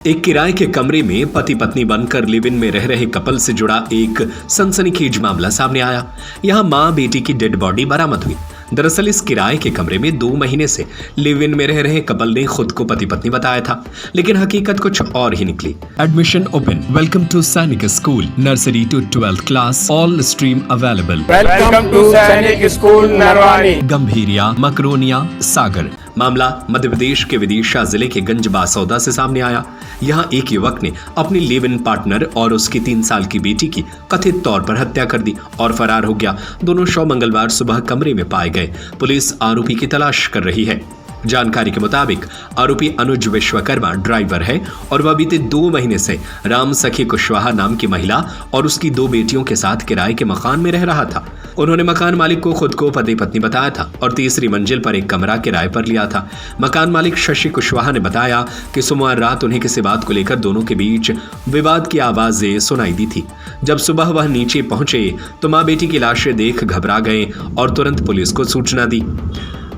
एक किराए के कमरे में पति पत्नी बनकर लिव इन में रह रहे कपल से जुड़ा एक सनसनीखेज मामला सामने आया। यहां मां बेटी की डेड बॉडी बरामद हुई। दरअसल इस किराए के कमरे में 2 महीने से लिव इन में रह रहे कपल ने खुद को पति पत्नी बताया था, लेकिन हकीकत कुछ और ही निकली। Admission open. Welcome to Sainik school, nursery to 12th class, all stream available. Welcome to Sainik school Narwani, Gambhiria, Makronia, Sagar. मामला मध्य प्रदेश के विदिशा जिले के गंज बासौदा से सामने आया। यहाँ एक युवक ने अपनी लिव इन पार्टनर और उसकी 3 साल की बेटी की कथित तौर पर हत्या कर दी और फरार हो गया। दोनों शव मंगलवार सुबह कमरे में पाए गए। पुलिस आरोपी की तलाश कर रही है। जानकारी के मुताबिक आरोपी अनुज विश्वकर्मा ड्राइवर है और वह बीते 2 महीने से राम सखी कुशवाहा नाम की महिला और उसकी 2 बेटियों के साथ किराए के मकान में रह रहा था। उन्होंने मकान मालिक को खुद को पति पत्नी बताया था और तीसरी मंजिल पर एक कमरा किराए पर लिया था। मकान मालिक शशि कुशवाहा ने बताया कि सोमवार रात उन्हें किसी बात को लेकर दोनों के बीच विवाद की आवाजें सुनाई दी थी। जब सुबह वह नीचे पहुंचे तो मां बेटी की लाशें देख घबरा गए और तुरंत पुलिस को सूचना दी।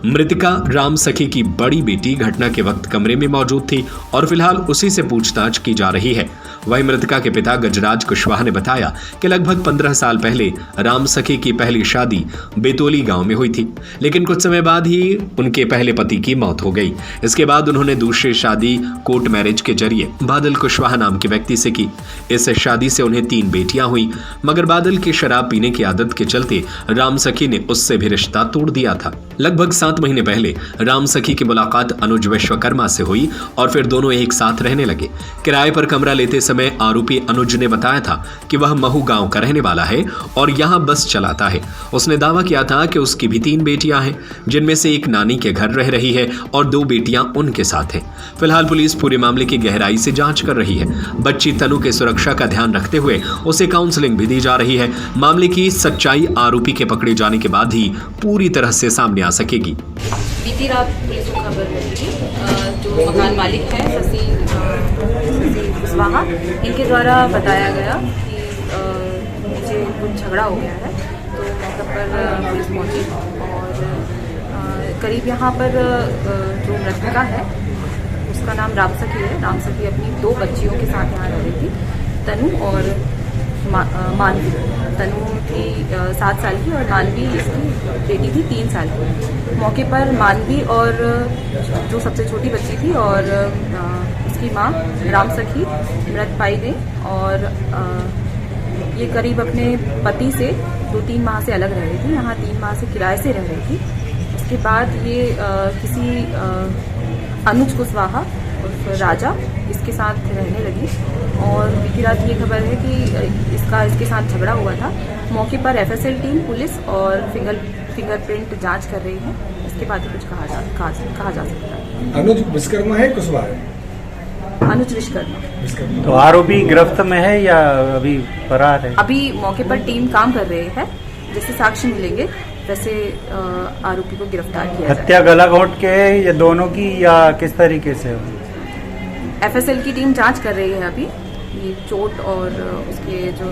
मृतका राम सखी की बड़ी बेटी घटना के वक्त कमरे में मौजूद थी और फिलहाल उसी से पूछताछ की जा रही है। वहीं मृतका के पिता गजराज कुशवाहा ने बताया कि लगभग 15 साल पहले राम सखी की पहली शादी बेतोली गांव में हुई थी, लेकिन कुछ समय बाद ही उनके पहले पति की मौत हो गई। इसके बाद उन्होंने दूसरी शादी कोर्ट मैरिज के जरिए बादल कुशवाहा नाम के व्यक्ति से की। इस शादी से उन्हें 3 बेटियां हुई, मगर बादल की शराब पीने की आदत के चलते राम सखी ने उससे भी रिश्ता तोड़ दिया था। लगभग 7 महीने पहले राम सखी की मुलाकात अनुज विश्वकर्मा से हुई और फिर दोनों एक साथ रहने लगे। किराए पर कमरा लेते समय आरोपी अनुज ने बताया था कि वह महू गांव का रहने वाला है और यहां बस चलाता है। उसने दावा किया था कि उसकी भी 3 बेटियां हैं, जिनमें से एक नानी के घर रह रही है और 2 बेटियां उनके साथ हैं। फिलहाल पुलिस पूरे मामले की गहराई से जांच कर रही है। बच्ची तनु के सुरक्षा का ध्यान रखते हुए उसे काउंसलिंग भी दी जा रही है। मामले की सच्चाई आरोपी के पकड़े जाने के बाद ही पूरी तरह से सामने आ सकेगी। बीती रात पुलिस को खबर मिली थी, जो मकान मालिक है शशि कुशवाहा, इनके द्वारा बताया गया कि नीचे कुछ झगड़ा हो गया है। तो मौके पर पुलिस पहुंची और करीब यहाँ पर जो मृतका है उसका नाम राम सखी है। राम सखी अपनी 2 बच्चियों के साथ यहाँ रह रही थी, तनु और मानवी। तनु थी 7 साल की और मानवी इसकी बेटी थी 3 साल की। मौके पर मानवी और जो सबसे छोटी बच्ची थी और उसकी माँ राम सखी मृत पाई गई और ये करीब अपने पति से 2-3 माह से अलग रह रही थी। यहाँ 3 माह से किराए से रह रही थी। उसके बाद ये किसी अनुज कुशवाहा उर्फ राजा इसके साथ रहने लगी और बीती रात ये खबर है कि इसके साथ झगड़ा हुआ था। मौके पर एफएसएल टीम, पुलिस और फिंगरप्रिंट जांच कर रही है। इसके बाद ही कुछ कहा जा सकता है। अनुज विश्वकर्मा है कुशवाहा है? अनुज विश्वकर्मा। तो आरोपी गिरफ्त में है या अभी फरार है? अभी मौके पर टीम काम कर रही है। जैसे साक्ष्य मिलेंगे वैसे आरोपी को गिरफ्तार किया जाएगा। हत्या गला घोंट के है या दोनों की या किस तरीके से? एफएसएल की टीम जांच कर रही है अभी। ये चोट और उसके जो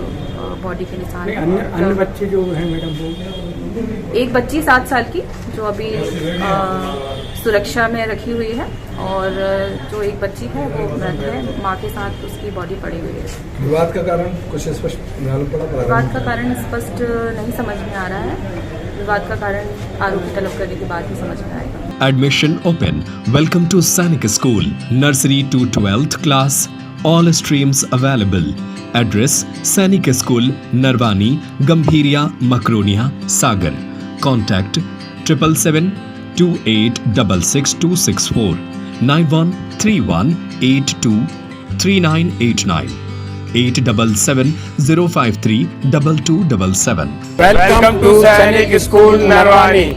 बॉडी के निशान। अन्य बच्चे जो हैं मैडम, वो एक बच्ची 7 साल की जो अभी सुरक्षा में रखी हुई है और जो एक बच्ची है वो मृत है। माँ के साथ उसकी बॉडी पड़ी हुई है। विवाद का कारण कुछ स्पष्ट मालूम पड़ा? विवाद का कारण स्पष्ट नहीं समझ में आ रहा है। विवाद का कारण आरोपी तलब करने के बाद ही समझ में आएगा। Admission open. Welcome to Sainik School, nursery to 12th class, all streams available. Address: Sainik School, Narwani, Gambhiria, Makronia, Sagar. Contact 777 2866 264 9131 82 3989 877 053 2277. Welcome to Sainik school Narwani.